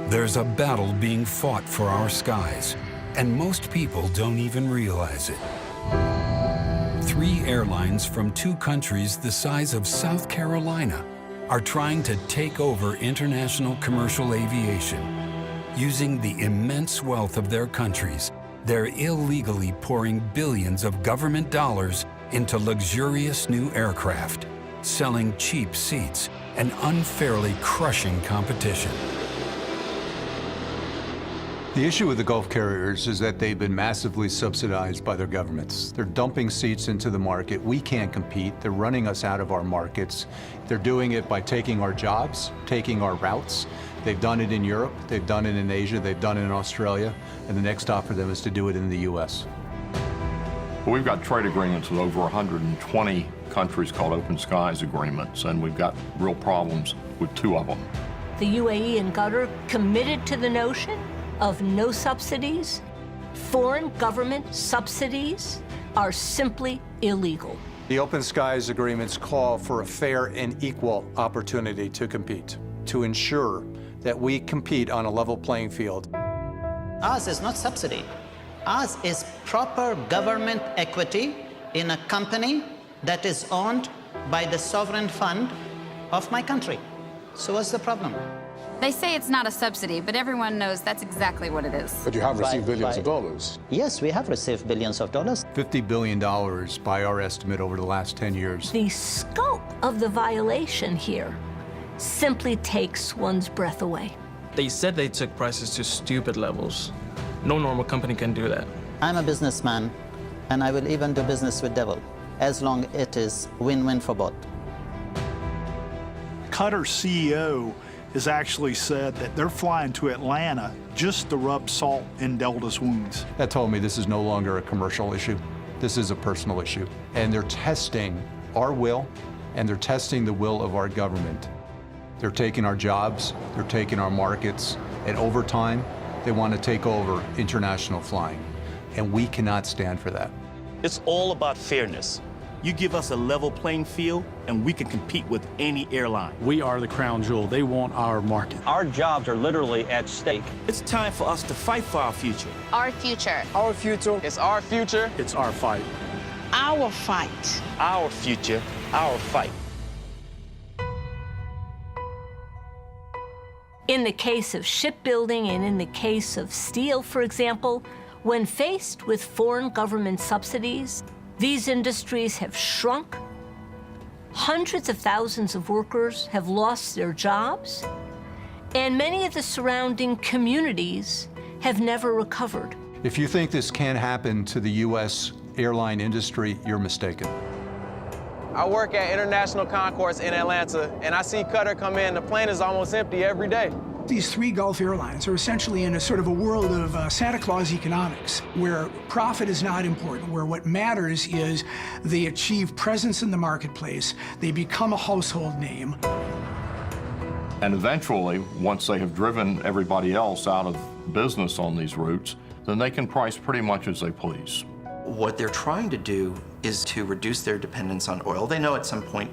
There's a battle being fought for our skies, and most people don't even realize it. 3 airlines from 2 countries the size of South Carolina are trying to take over international commercial aviation. Using the immense wealth of their countries, they're illegally pouring billions of government dollars into luxurious new aircraft, selling cheap seats, and unfairly crushing competition. The issue with the Gulf carriers is that they've been massively subsidized by their governments. They're dumping seats into the market. We can't compete. They're running us out of our markets. They're doing it by taking our jobs, taking our routes. They've done it in Europe, they've done it in Asia, they've done it in Australia, and the next stop for them is to do it in the US. We've got trade agreements with over 120 countries called Open Skies agreements, and we've got real problems with 2 of them. The UAE and Qatar committed to the notion of no subsidies. Foreign government subsidies are simply illegal. The Open Skies agreements call for a fair and equal opportunity to compete, to ensure that we compete on a level playing field. Ours is not subsidy. Ours is proper government equity in a company that is owned by the sovereign fund of my country. So what's the problem? They say it's not a subsidy, but everyone knows that's exactly what it is. But you have received billions of dollars. Yes, we have received billions of dollars. $50 billion by our estimate over the last 10 years. The scope of the violation here simply takes one's breath away. They said they took prices to stupid levels. No normal company can do that. I'm a businessman, and I will even do business with devil, as long as it is win-win for both. Qatar's CEO has actually said that they're flying to Atlanta just to rub salt in Delta's wounds. That told me this is no longer a commercial issue. This is a personal issue. And they're testing our will, and they're testing the will of our government. They're taking our jobs, they're taking our markets, and over time, they want to take over international flying. And we cannot stand for that. It's all about fairness. You give us a level playing field, and we can compete with any airline. We are the crown jewel. They want our market. Our jobs are literally at stake. It's time for us to fight for our future. Our future. Our future. It's our future. It's our fight. Our fight. Our future, our fight. In the case of shipbuilding and in the case of steel, for example, when faced with foreign government subsidies, these industries have shrunk. Hundreds of thousands of workers have lost their jobs, and many of the surrounding communities have never recovered. If you think this can happen to the U.S. airline industry, you're mistaken. I work at International Concourse in Atlanta, and I see Qatar come in. The plane is almost empty every day. These 3 Gulf airlines are essentially in a sort of a world of Santa Claus economics, where profit is not important, where what matters is they achieve presence in the marketplace, they become a household name. And eventually, once they have driven everybody else out of business on these routes, then they can price pretty much as they please. What they're trying to do is to reduce their dependence on oil. They know at some point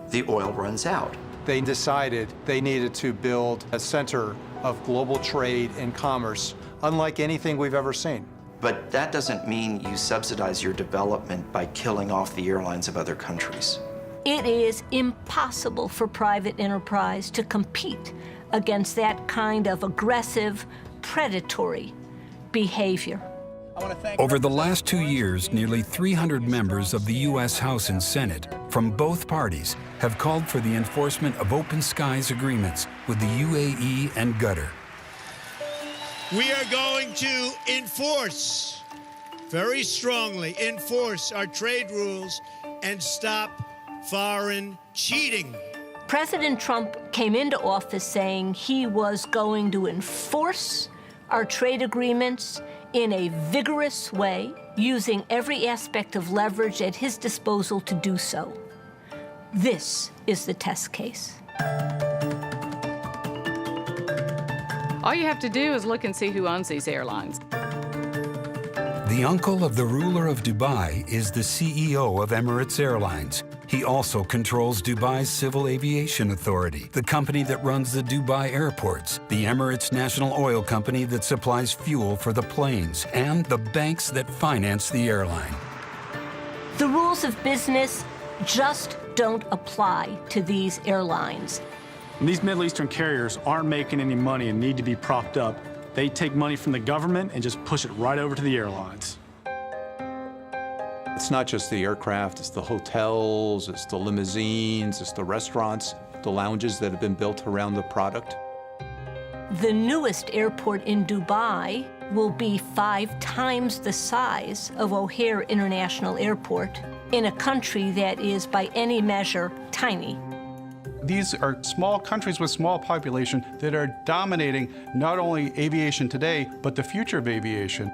the oil runs out. They decided they needed to build a center of global trade and commerce, unlike anything we've ever seen. But that doesn't mean you subsidize your development by killing off the airlines of other countries. It is impossible for private enterprise to compete against that kind of aggressive, predatory behavior. Over the last 2 years, nearly 300 members of the U.S. House and Senate from both parties have called for the enforcement of open skies agreements with the UAE and Qatar. We are going to enforce, very strongly enforce our trade rules and stop foreign cheating. President Trump came into office saying he was going to enforce our trade agreements in a vigorous way, using every aspect of leverage at his disposal to do so. This is the test case. All you have to do is look and see who owns these airlines. The uncle of the ruler of Dubai is the CEO of Emirates Airlines. He also controls Dubai's Civil Aviation Authority, the company that runs the Dubai airports, the Emirates National Oil Company that supplies fuel for the planes, and the banks that finance the airline. The rules of business just don't apply to these airlines. These Middle Eastern carriers aren't making any money and need to be propped up. They take money from the government and just push it right over to the airlines. It's not just the aircraft, it's the hotels, it's the limousines, it's the restaurants, the lounges that have been built around the product. The newest airport in Dubai will be 5 times the size of O'Hare International Airport in a country that is, by any measure, tiny. These are small countries with small population that are dominating not only aviation today, but the future of aviation.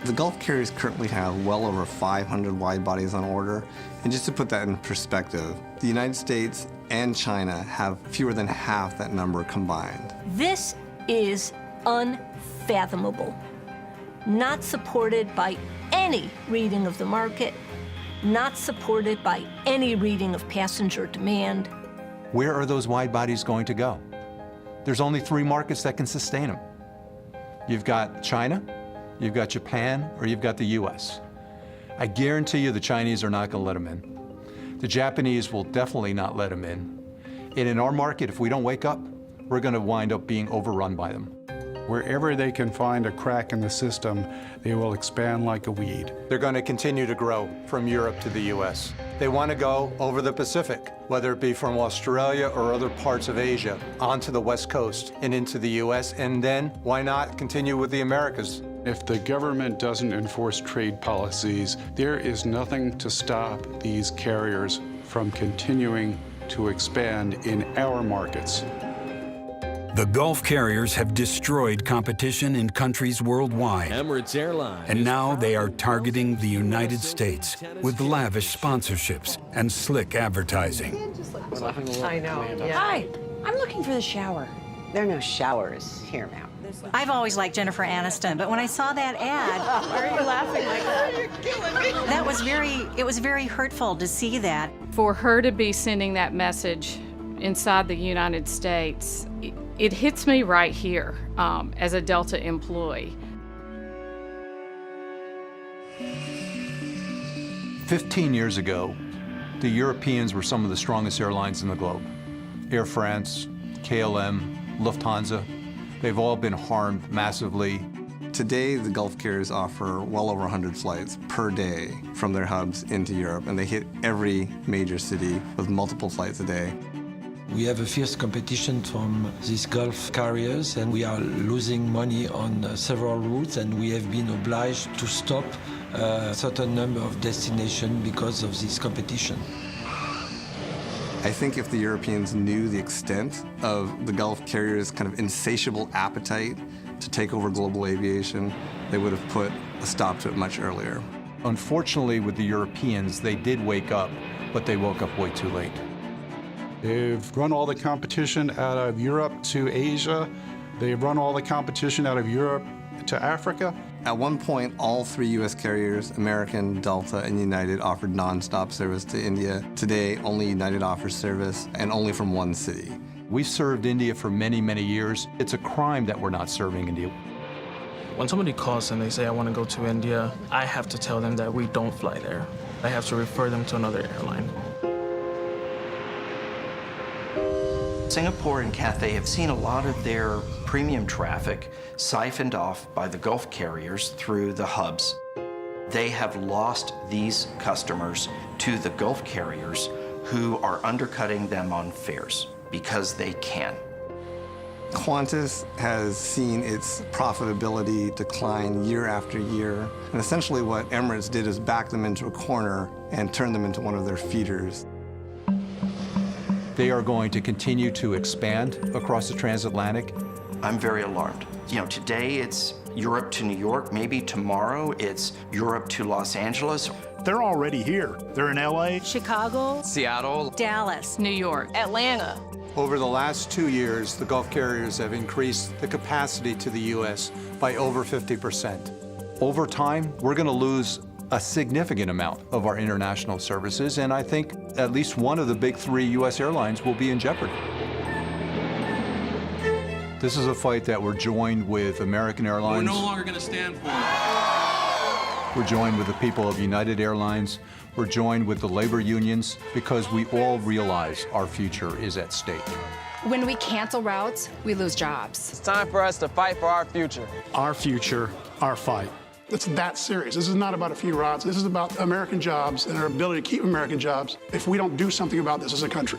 The Gulf carriers currently have well over 500 wide bodies on order. And just to put that in perspective, the United States and China have fewer than half that number combined. This is unfathomable, not supported by any reading of the market, not supported by any reading of passenger demand. Where are those wide bodies going to go? There's only 3 markets that can sustain them. You've got China, you've got Japan, or you've got the US. I guarantee you the Chinese are not going to let them in. The Japanese will definitely not let them in. And in our market, if we don't wake up, we're going to wind up being overrun by them. Wherever they can find a crack in the system, they will expand like a weed. They're going to continue to grow from Europe to the US. They want to go over the Pacific, whether it be from Australia or other parts of Asia, onto the West Coast and into the US, and then why not continue with the Americas? If the government doesn't enforce trade policies, there is nothing to stop these carriers from continuing to expand in our markets. The Gulf carriers have destroyed competition in countries worldwide. Emirates Airlines. And now they are targeting the United States with lavish sponsorships and slick advertising. I know. Yeah. Hi, I'm looking for the shower. There are no showers here now. I've always liked Jennifer Aniston, but when I saw that ad, Why are you laughing like that? You're killing me. it was very hurtful to see that. For her to be sending that message inside the United States, it hits me right here as a Delta employee. 15 years ago, the Europeans were some of the strongest airlines in the globe. Air France, KLM, Lufthansa, they've all been harmed massively. Today, the Gulf carriers offer well over 100 flights per day from their hubs into Europe, and they hit every major city with multiple flights a day. We have a fierce competition from these Gulf carriers, and we are losing money on several routes, and we have been obliged to stop a certain number of destinations because of this competition. I think if the Europeans knew the extent of the Gulf carriers' kind of insatiable appetite to take over global aviation, they would have put a stop to it much earlier. Unfortunately, with the Europeans, they did wake up, but they woke up way too late. They've run all the competition out of Europe to Asia. They've run all the competition out of Europe to Africa. At one point, all 3 U.S. carriers, American, Delta, and United, offered nonstop service to India. Today, only United offers service, and only from one city. We've served India for many, many years. It's a crime that we're not serving India. When somebody calls and they say, I want to go to India, I have to tell them that we don't fly there. I have to refer them to another airline. Singapore and Cathay have seen a lot of their premium traffic siphoned off by the Gulf carriers through the hubs. They have lost these customers to the Gulf carriers who are undercutting them on fares because they can. Qantas has seen its profitability decline year after year. And essentially what Emirates did is back them into a corner and turn them into one of their feeders. They are going to continue to expand across the transatlantic. I'm very alarmed. You know, today it's Europe to New York. Maybe tomorrow it's Europe to Los Angeles. They're already here. They're in LA, Chicago, Seattle, Dallas, New York, Atlanta. Over the last 2 years, the Gulf carriers have increased the capacity to the U.S. by over 50%. Over time, we're going to lose a significant amount of our international services, and I think at least one of the big 3 U.S. airlines will be in jeopardy. This is a fight that we're joined with American Airlines. We're no longer going to stand for. We're joined with the people of United Airlines. We're joined with the labor unions because we all realize our future is at stake. When we cancel routes, we lose jobs. It's time for us to fight for our future. Our future, our fight. It's that serious. This is not about a few routes. This is about American jobs and our ability to keep American jobs if we don't do something about this as a country.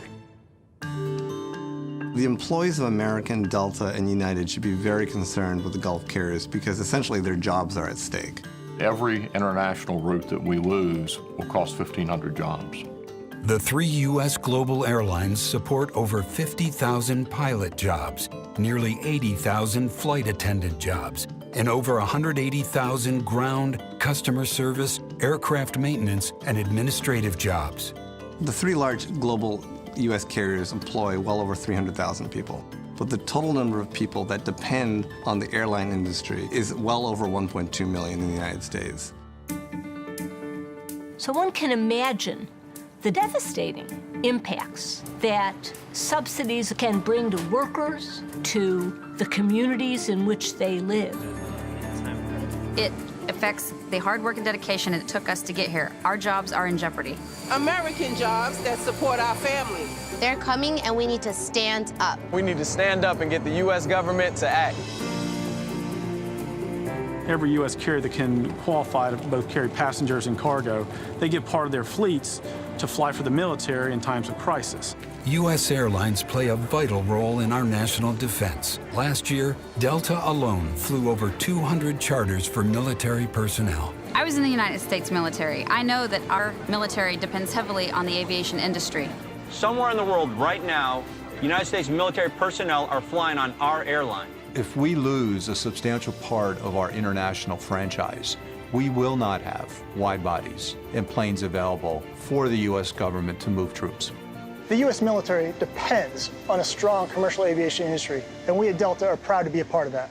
The employees of American, Delta, and United should be very concerned with the Gulf carriers because essentially their jobs are at stake. Every international route that we lose will cost 1,500 jobs. The 3 U.S. global airlines support over 50,000 pilot jobs, nearly 80,000 flight attendant jobs, and over 180,000 ground, customer service, aircraft maintenance, and administrative jobs. The 3 large global U.S. carriers employ well over 300,000 people, but the total number of people that depend on the airline industry is well over 1.2 million in the United States. So one can imagine the devastating impacts that subsidies can bring to workers, to the communities in which they live. It affects the hard work and dedication it took us to get here. Our jobs are in jeopardy. American jobs that support our families. They're coming and we need to stand up. We need to stand up and get the U.S. government to act. Every U.S. carrier that can qualify to both carry passengers and cargo, they give part of their fleets to fly for the military in times of crisis. U.S. airlines play a vital role in our national defense. Last year, Delta alone flew over 200 charters for military personnel. I was in the United States military. I know that our military depends heavily on the aviation industry. Somewhere in the world right now, United States military personnel are flying on our airline. If we lose a substantial part of our international franchise, we will not have wide bodies and planes available for the U.S. government to move troops. The U.S. military depends on a strong commercial aviation industry, and we at Delta are proud to be a part of that.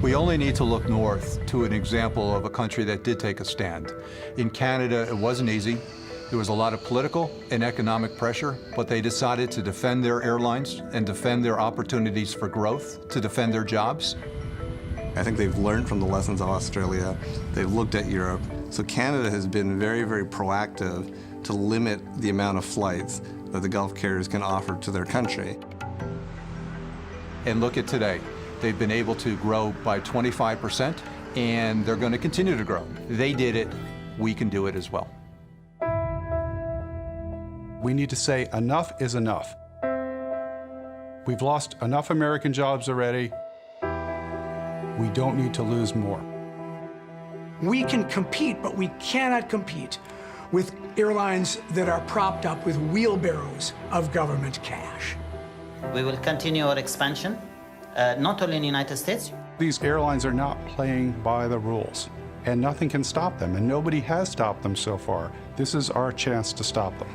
We only need to look north to an example of a country that did take a stand. In Canada, it wasn't easy. There was a lot of political and economic pressure, but they decided to defend their airlines and defend their opportunities for growth, to defend their jobs. I think they've learned from the lessons of Australia. They've looked at Europe. So Canada has been very, very proactive to limit the amount of flights that the Gulf carriers can offer to their country. And look at today. They've been able to grow by 25%, and they're going to continue to grow. They did it. We can do it as well. We need to say enough is enough. We've lost enough American jobs already. We don't need to lose more. We can compete, but we cannot compete with airlines that are propped up with wheelbarrows of government cash. We will continue our expansion, not only in the United States. These airlines are not playing by the rules, and nothing can stop them, and nobody has stopped them so far. This is our chance to stop them.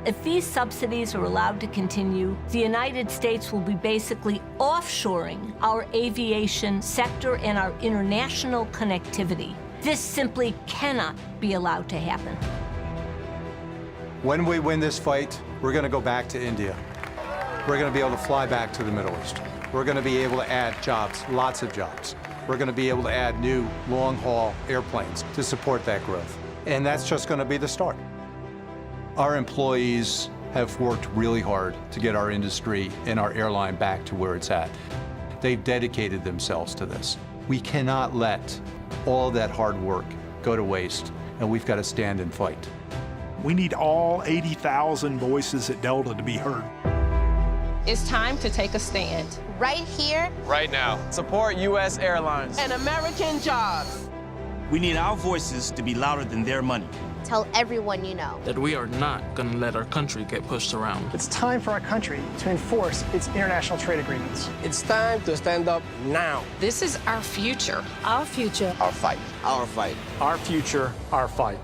If these subsidies are allowed to continue, the United States will be basically offshoring our aviation sector and our international connectivity. This simply cannot be allowed to happen. When we win this fight, we're going to go back to India. We're going to be able to fly back to the Middle East. We're going to be able to add jobs, lots of jobs. We're going to be able to add new long-haul airplanes to support that growth. And that's just going to be the start. Our employees have worked really hard to get our industry and our airline back to where it's at. They've dedicated themselves to this. We cannot let all that hard work go to waste, and we've got to stand and fight. We need all 80,000 voices at Delta to be heard. It's time to take a stand. Right here. Right now. Support U.S. airlines. And American jobs. We need our voices to be louder than their money. Tell everyone you know that we are not going to let our country get pushed around. It's time for our country to enforce its international trade agreements. It's time to stand up now. This is our future. Our future. Our fight. Our fight. Our future, our fight.